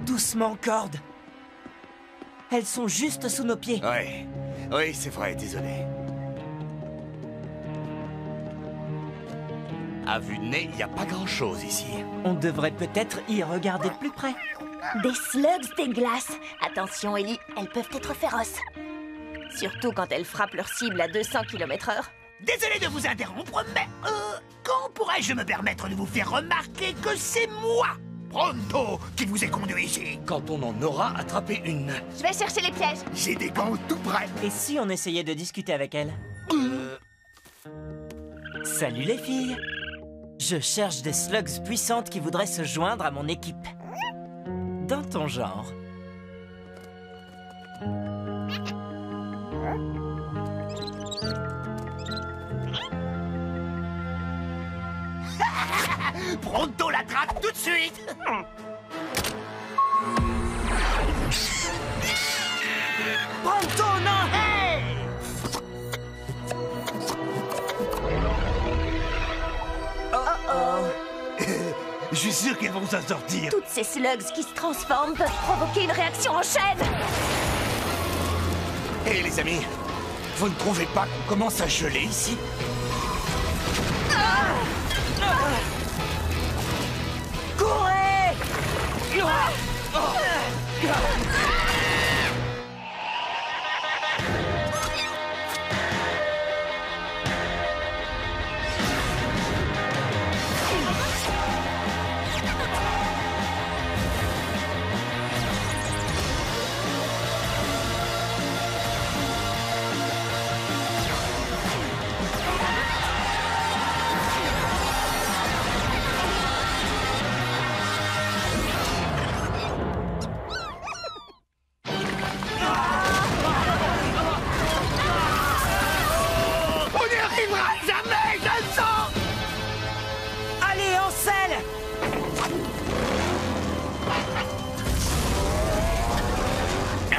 Doucement, Cord. Elles sont juste sous nos pieds. Ouais, oui, c'est vrai, désolé. À vue de nez, il n'y a pas grand-chose ici. On devrait peut-être y regarder de plus près. Des slugs des glaces. Attention, Ellie, elles peuvent être féroces. Surtout quand elles frappent leur cible à 200 km/h. Désolé de vous interrompre, mais quand pourrais-je me permettre de vous faire remarquer que c'est moi, Pronto, qui vous ai conduit ici? Quand on en aura attrapé une. Je vais chercher les pièges. J'ai des gants tout prêts. Et si on essayait de discuter avec elles? Salut les filles. Je cherche des slugs puissantes qui voudraient se joindre à mon équipe. Dans ton genre. Pronto l'attrape tout de suite. Pronto, non! Hey! Je suis sûr qu'elles vont s'en sortir. Toutes ces slugs qui se transforment peuvent provoquer une réaction en chaîne. Hé les amis, vous ne trouvez pas qu'on commence à geler ici? Courez! On n'y arrivera jamais, je le sens. Allez, en selle! Ah,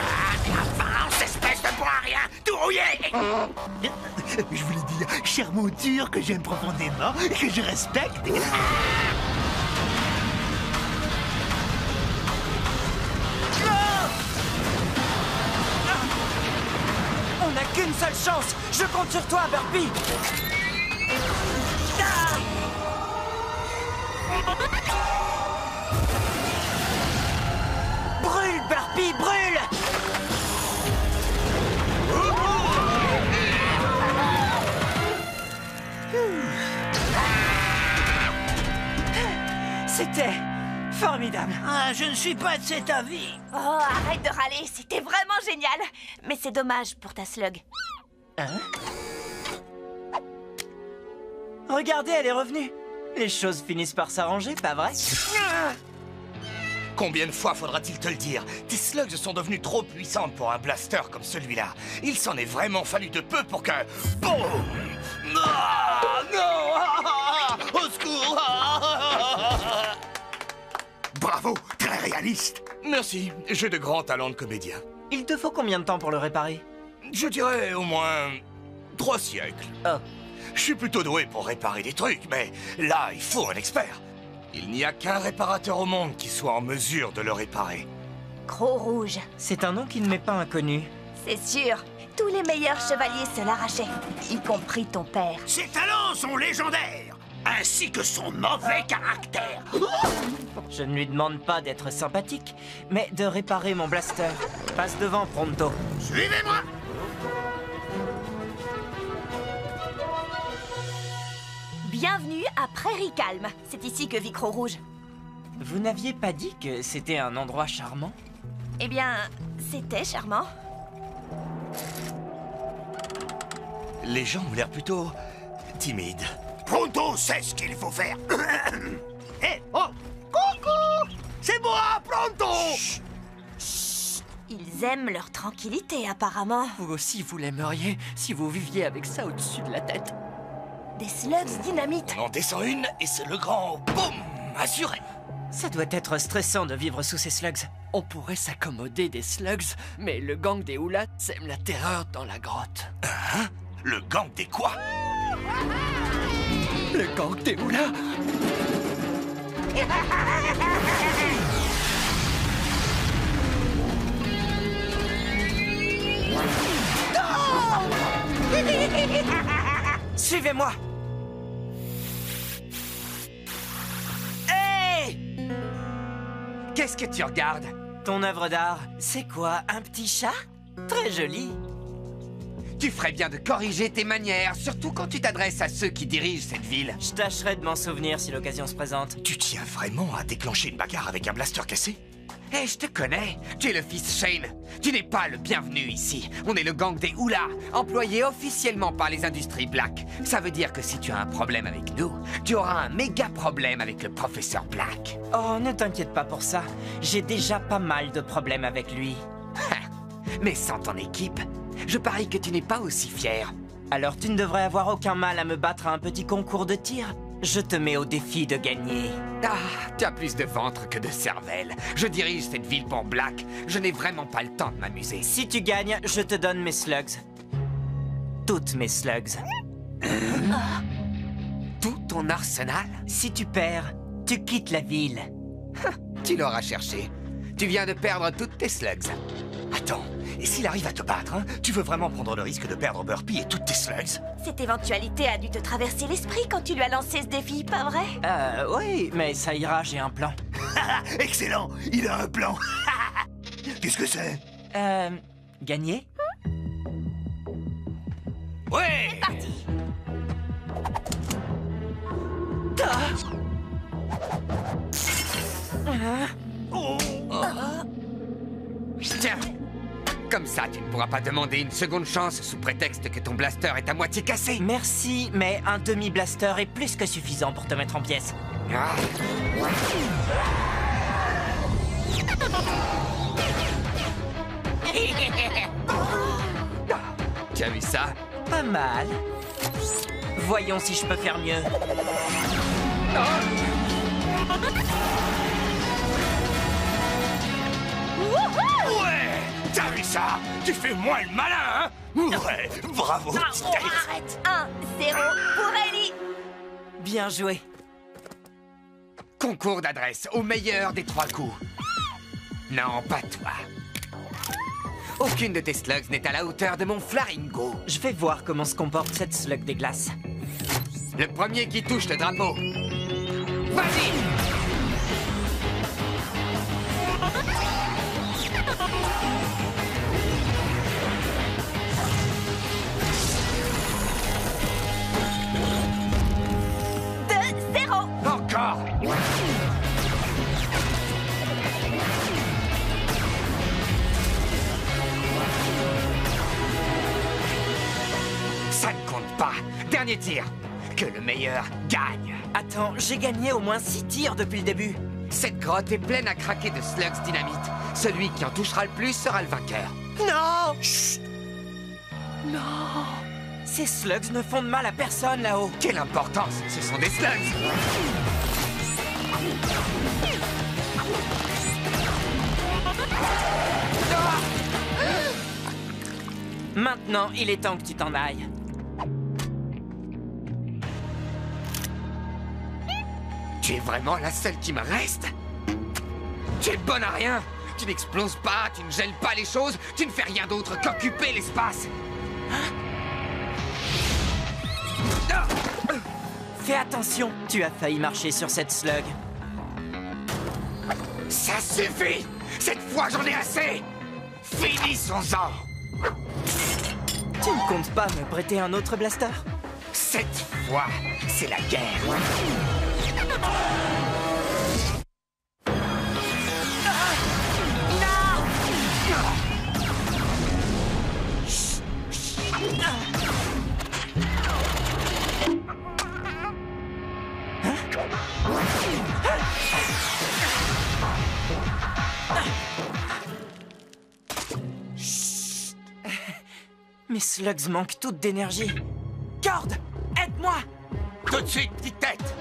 la avance, espèce de bon à rien, tout rouillé. Je voulais dire, chère monture que j'aime profondément et que je respecte. On n'a qu'une seule chance! Je compte sur toi, Burpee! Brûle, Burpee, brûle! C'était formidable. Ah, je ne suis pas de cet avis. Oh, arrête de râler, c'était vraiment génial. Mais c'est dommage pour ta slug. Hein? Regardez, elle est revenue. Les choses finissent par s'arranger, pas vrai? Combien de fois faudra-t-il te le dire? Tes slugs sont devenues trop puissantes pour un blaster comme celui-là. Il s'en est vraiment fallu de peu pour que... Boum! Ah, non! Ah, au secours! Ah. Bravo, très réaliste. Merci, j'ai de grands talents de comédien. Il te faut combien de temps pour le réparer? Je dirais au moins 3 siècles. Oh. Je suis plutôt doué pour réparer des trucs, mais là, il faut un expert. Il n'y a qu'un réparateur au monde qui soit en mesure de le réparer. Croc rouge, C'est un nom qui ne m'est pas inconnu. c'est sûr. Tous les meilleurs chevaliers se l'arrachaient, y compris ton père. Ses talents sont légendaires, ainsi que son mauvais caractère. Je ne lui demande pas d'être sympathique, mais de réparer mon blaster. Passe devant, Pronto. Suivez-moi. Bienvenue à Prairie Calme. C'est ici que vit Croc rouge. Vous n'aviez pas dit que c'était un endroit charmant? Eh bien, c'était charmant. Les gens ont l'air plutôt timides. Pronto sait ce qu'il faut faire. Hé, oh, coucou. C'est moi, Pronto. Ils aiment leur tranquillité, apparemment. Vous aussi, vous l'aimeriez si vous viviez avec ça au-dessus de la tête. Des slugs dynamite. On en descend une et c'est le grand boum assuré. Ça doit être stressant de vivre sous ces slugs. On pourrait s'accommoder des slugs, mais le gang des Houlats sème la terreur dans la grotte. Le gang des quoi? Le gang des Houlas. Suivez-moi. Hey! Qu'est-ce que tu regardes? Ton œuvre d'art, c'est quoi, un petit chat? Très joli. Tu ferais bien de corriger tes manières, surtout quand tu t'adresses à ceux qui dirigent cette ville. Je tâcherai de m'en souvenir si l'occasion se présente. Tu tiens vraiment à déclencher une bagarre avec un blaster cassé? Hé, je te connais. Tu es le fils Shane. Tu n'es pas le bienvenu ici. On est le gang des Houlas, employé officiellement par les industries Black. Ça veut dire que si tu as un problème avec nous, tu auras un méga problème avec le professeur Black. Oh, ne t'inquiète pas pour ça. J'ai déjà pas mal de problèmes avec lui. Mais sans ton équipe, je parie que tu n'es pas aussi fier. Alors tu ne devrais avoir aucun mal à me battre à un petit concours de tir. Je te mets au défi de gagner. Ah, tu as plus de ventre que de cervelle. Je dirige cette ville pour Black. Je n'ai vraiment pas le temps de m'amuser. Si tu gagnes, je te donne mes slugs. Toutes mes slugs. Tout ton arsenal? Si tu perds, tu quittes la ville. Tu l'auras cherché. Tu viens de perdre toutes tes slugs. Attends, et s'il arrive à te battre, hein, tu veux vraiment prendre le risque de perdre Burpee et toutes tes slugs? Cette éventualité a dû te traverser l'esprit quand tu lui as lancé ce défi, pas vrai? Oui, mais ça ira, j'ai un plan. Excellent, il a un plan. Qu'est-ce que c'est? Gagner? Ouais! Tiens. Comme ça, tu ne pourras pas demander une seconde chance sous prétexte que ton blaster est à moitié cassé. Merci, mais un demi-blaster est plus que suffisant pour te mettre en pièces. Ah. Tu as vu ça? Pas mal. Voyons si je peux faire mieux. Ouais! T'as vu ça? Tu fais moins le malin, hein? Ouais, bravo, petite tête. Arrête! 1-0 pour Ellie! Bien joué. Concours d'adresse au meilleur des 3 coups. Non, pas toi. Aucune de tes slugs n'est à la hauteur de mon Flaringo. Je vais voir comment se comporte cette slug des glaces. Le premier qui touche le drapeau. Vas-y! Encore! Ça ne compte pas. Dernier tir. Que le meilleur gagne. Attends, j'ai gagné au moins 6 tirs depuis le début. Cette grotte est pleine à craquer de slugs dynamite. Celui qui en touchera le plus sera le vainqueur. Non! Chut! Non! Ces slugs ne font de mal à personne là-haut. Quelle importance! Ce sont des slugs! Maintenant, il est temps que tu t'en ailles. Tu es vraiment la seule qui me reste? Tu es bonne à rien! Tu n'exploses pas, tu ne gèles pas les choses, tu ne fais rien d'autre qu'occuper l'espace! Fais attention, tu as failli marcher sur cette slug. Ça suffit! Cette fois, j'en ai assez! Finissons-en! Tu ne comptes pas me prêter un autre blaster? Cette fois, c'est la guerre! Mes slugs manquent toutes d'énergie. Cord, aide-moi! Tout de suite, petite tête!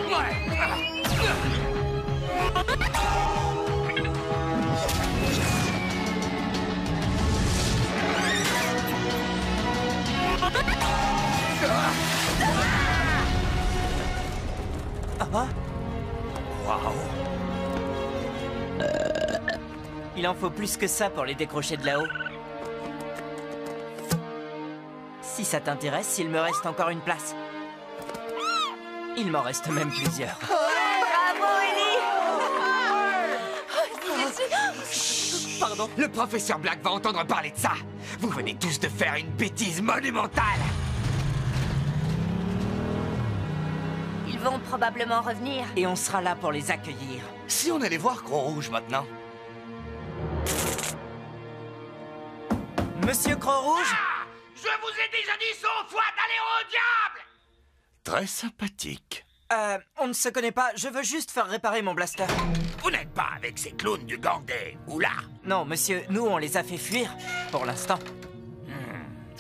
Ouais! Hein? Waouh! Il en faut plus que ça pour les décrocher de là-haut. Si ça t'intéresse, il me reste encore une place. Il m'en reste même plusieurs. Bravo, Ellie! Pardon. Le professeur Black va entendre parler de ça. Vous venez tous de faire une bêtise monumentale. Ils vont probablement revenir. Et on sera là pour les accueillir. Si on allait voir Croc-Rouge maintenant? Monsieur Croc-Rouge? Je vous ai déjà dit 100 fois d'aller au diable! Très sympathique. On ne se connaît pas, je veux juste faire réparer mon blaster. Vous n'êtes pas avec ces clowns du gang des Oula? Non, monsieur, nous on les a fait fuir, pour l'instant.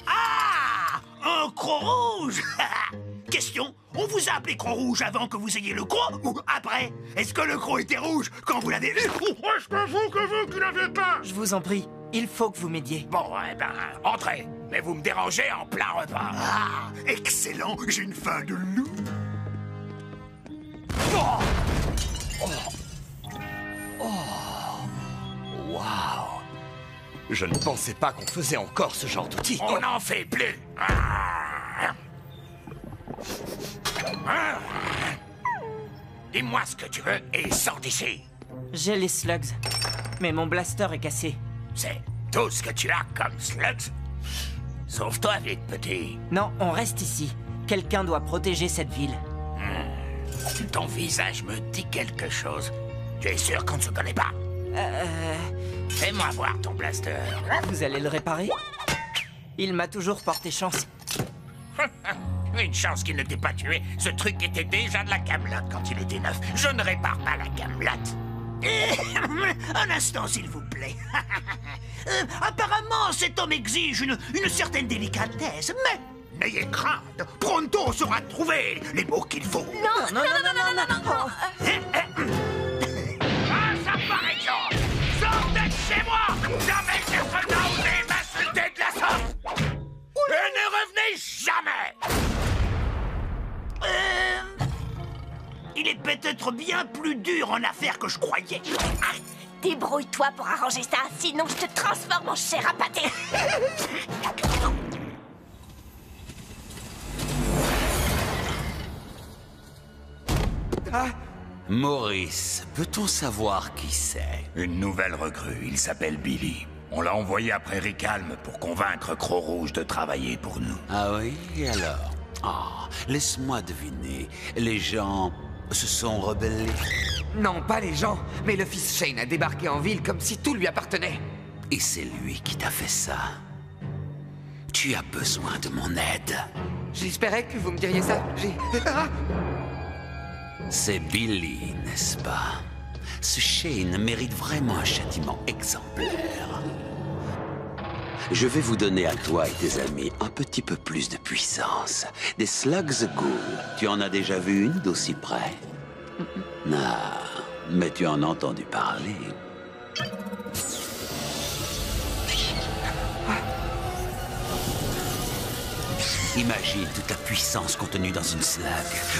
Ah! Un Croc-Rouge! Question, on vous a appelé Croc-Rouge avant que vous ayez le croc ou après? Est-ce que le croc était rouge quand vous l'avez eu? Ou est-ce que vous qui l'avez pas? Je vous en prie, il faut que vous m'aidiez. Bon, eh ben, entrez. Mais vous me dérangez en plein repas. Ah! Excellent, j'ai une faim de loup. Waouh! Je ne pensais pas qu'on faisait encore ce genre d'outil. On n'en fait plus. Dis-moi ce que tu veux et sors d'ici. J'ai les slugs, mais mon blaster est cassé. C'est tout ce que tu as comme slugs? Sauve-toi vite, petit. Non, on reste ici. Quelqu'un doit protéger cette ville. Ton visage me dit quelque chose. Tu es sûr qu'on ne se connaît pas? Fais-moi voir ton blaster. Vous allez le réparer? Il m'a toujours porté chance. Une chance qu'il ne t'ait pas tué. Ce truc était déjà de la camelote quand il était neuf. Je ne répare pas la camelote. Un instant, s'il vous plaît. Apparemment, cet homme exige une certaine délicatesse, mais n'ayez crainte. Pronto sera trouvé les mots qu'il faut. Non. Ah, ça paraît dur. Sortez de chez moi. Jamais personne n'a osé m'insulter de la sorte. Et ne revenez jamais. Il est peut-être bien plus dur en affaires que je croyais. Débrouille-toi pour arranger ça, sinon je te transforme en chair à pâté. Maurice, peut-on savoir qui c'est? Une nouvelle recrue, il s'appelle Billy. On l'a envoyé après Ricalme pour convaincre Croc-Rouge de travailler pour nous. Ah oui, et alors? Ah, laisse-moi deviner. Les gens se sont rebellés? Non, pas les gens, mais le fils Shane a débarqué en ville comme si tout lui appartenait. Et c'est lui qui t'a fait ça. Tu as besoin de mon aide. J'espérais que vous me diriez ça. C'est Billy, n'est-ce pas? Ce Shane mérite vraiment un châtiment exemplaire. Je vais vous donner à toi et tes amis un petit peu plus de puissance. Des slugs ghouls. Tu en as déjà vu une d'aussi près? Ah, mais tu en as entendu parler. Imagine toute la puissance contenue dans une slug,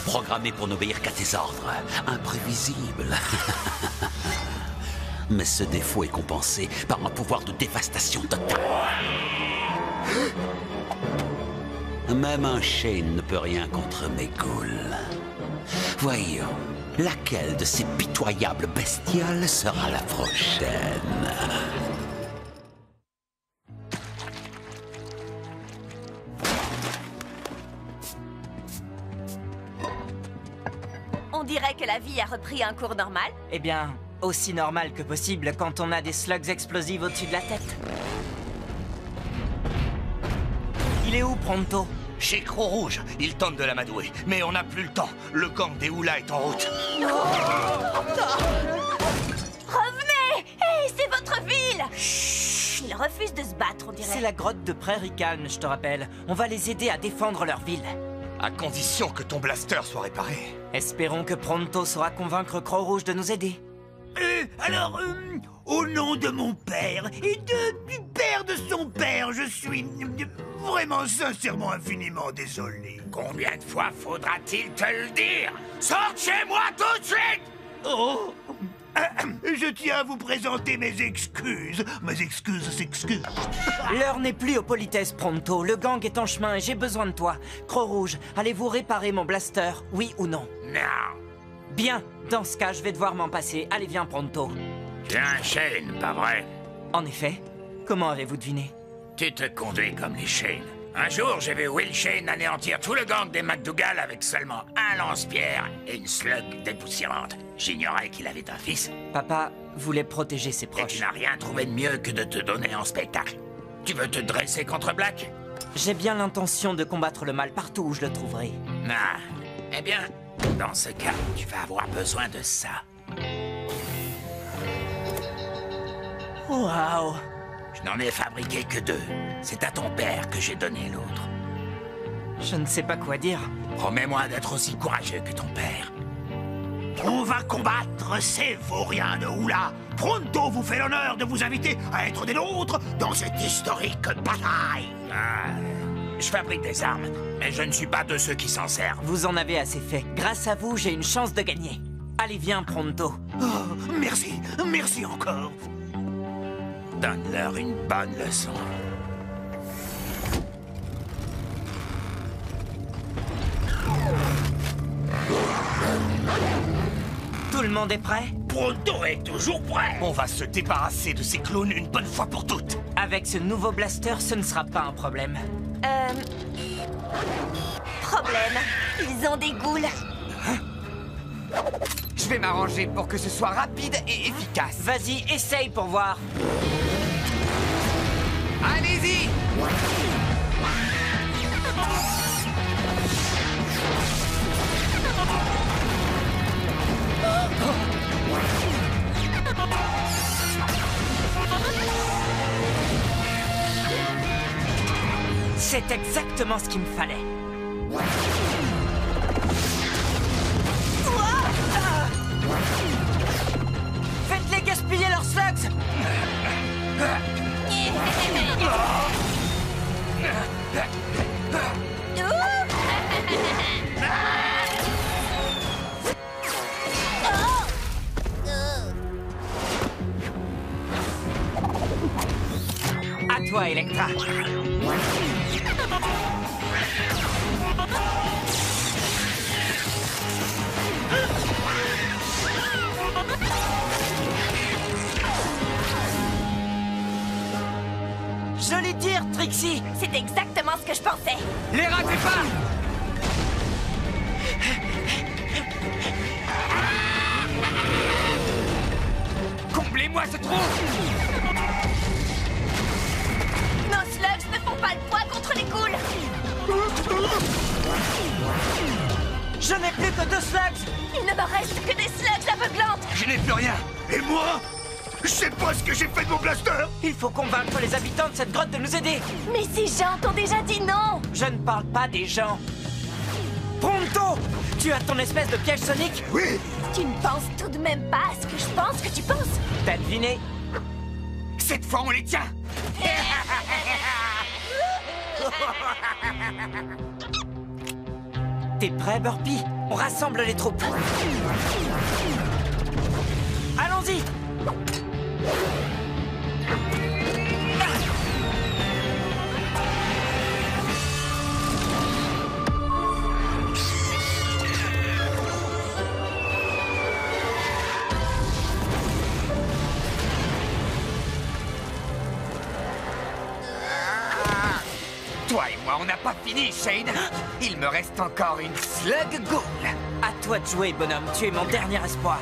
programmée pour n'obéir qu'à tes ordres. Imprévisible. Mais ce défaut est compensé par un pouvoir de dévastation totale. Même un Shane ne peut rien contre mes ghouls. Voyons, laquelle de ces pitoyables bestioles sera la prochaine? On dirait que la vie a repris un cours normal. Eh bien, aussi normal que possible quand on a des slugs explosives au-dessus de la tête. Il est où, Pronto? Chez Croc-Rouge, il tente de l'amadouer, mais on n'a plus le temps. Le gang des Oula est en route. Revenez! Hé, c'est votre ville! Chut! Ils refusent de se battre, on dirait. C'est la grotte de Prairie Calme, je te rappelle. On va les aider à défendre leur ville. À condition que ton blaster soit réparé. Espérons que Pronto saura convaincre Croc-Rouge de nous aider. Alors, Au nom de mon père et du père de son père, je suis vraiment sincèrement infiniment désolé. Combien de fois faudra-t-il te le dire? Sors de chez moi tout de suite! Oh! Je tiens à vous présenter mes excuses. Mes excuses s'excusent. L'heure n'est plus aux politesses, Pronto. Le gang est en chemin et j'ai besoin de toi. Croc-Rouge, allez-vous réparer mon blaster, oui ou non? Non. Bien, dans ce cas, je vais devoir m'en passer. Allez, viens, Pronto. Tu as un Shane, pas vrai? En effet, comment avez-vous deviné? Tu te conduis comme les Shane. Un jour, j'ai vu Will Shane anéantir tout le gang des McDougal avec seulement un lance-pierre et une slug dépoussiérante. J'ignorais qu'il avait un fils. Papa voulait protéger ses Et proches. tu n'as rien trouvé de mieux que de te donner en spectacle. Tu veux te dresser contre Black? J'ai bien l'intention de combattre le mal partout où je le trouverai. Ah, eh bien, dans ce cas, tu vas avoir besoin de ça. Waouh! Je n'en ai fabriqué que 2. C'est à ton père que j'ai donné l'autre. Je ne sais pas quoi dire. Promets-moi d'être aussi courageux que ton père. On va combattre ces vauriens de Oula. Pronto vous fait l'honneur de vous inviter à être des nôtres dans cette historique bataille. Ah, je fabrique des armes, mais je ne suis pas de ceux qui s'en servent. Vous en avez assez fait. Grâce à vous, j'ai une chance de gagner. Allez, viens, Pronto. Oh, merci, merci encore. Donne-leur une bonne leçon. Tout le monde est prêt? Pronto est toujours prêt. On va se débarrasser de ces clones une bonne fois pour toutes. Avec ce nouveau blaster, ce ne sera pas un problème. Problème. Ils ont des ghouls. Je vais m'arranger pour que ce soit rapide et efficace. Vas-y, essaye pour voir. Allez-y! C'est exactement ce qu'il me fallait. Faites-les gaspiller leurs slugs! À toi, Electra. Joli tir, Trixie! C'est exactement ce que je pensais. Les ratez pas! Comblez-moi ce trou! Nos slugs ne font pas le poids contre les ghouls. Je n'ai plus que 2 slugs! Il ne me reste que des slugs aveuglantes. Je n'ai plus rien. Et moi? Je sais pas ce que j'ai fait de mon blaster. Il faut convaincre les habitants de cette grotte de nous aider! Mais ces gens t'ont déjà dit non. Je ne parle pas des gens! Pronto! Tu as ton espèce de piège sonique? Oui. Tu ne penses tout de même pas à ce que je pense que tu penses. T'as deviné? Cette fois, on les tient! T'es prêt, Burpee? On rassemble les troupes. Allons-y! Toi et moi, on n'a pas fini, Shane. Il me reste encore une slug ghoul. À toi de jouer, bonhomme. Tu es mon dernier espoir.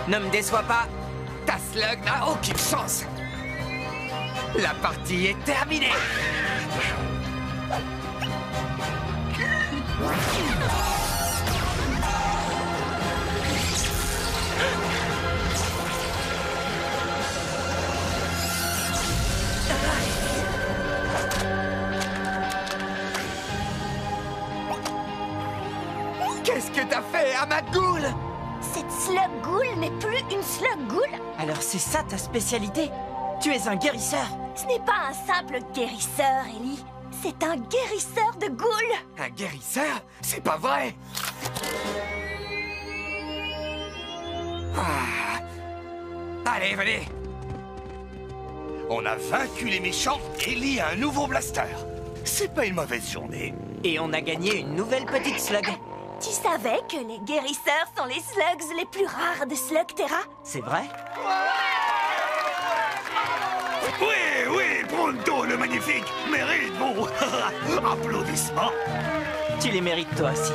Ne me déçois pas. Ta slug n'a aucune chance. La partie est terminée. Qu'est-ce que t'as fait à ma ghoul? Cette slug ghoul n'est plus une slug ghoul. Alors c'est ça ta spécialité? Tu es un guérisseur. Ce n'est pas un simple guérisseur, Ellie. C'est un guérisseur de ghouls. Un guérisseur? C'est pas vrai! Ah. Allez, venez! On a vaincu les méchants et Ellie a un nouveau blaster. C'est pas une mauvaise journée. Et on a gagné une nouvelle petite slug. Tu savais que les guérisseurs sont les slugs les plus rares de Slugterra? C'est vrai? Oui, oui, Pronto le magnifique mérite bon applaudissements. Tu les mérites toi aussi.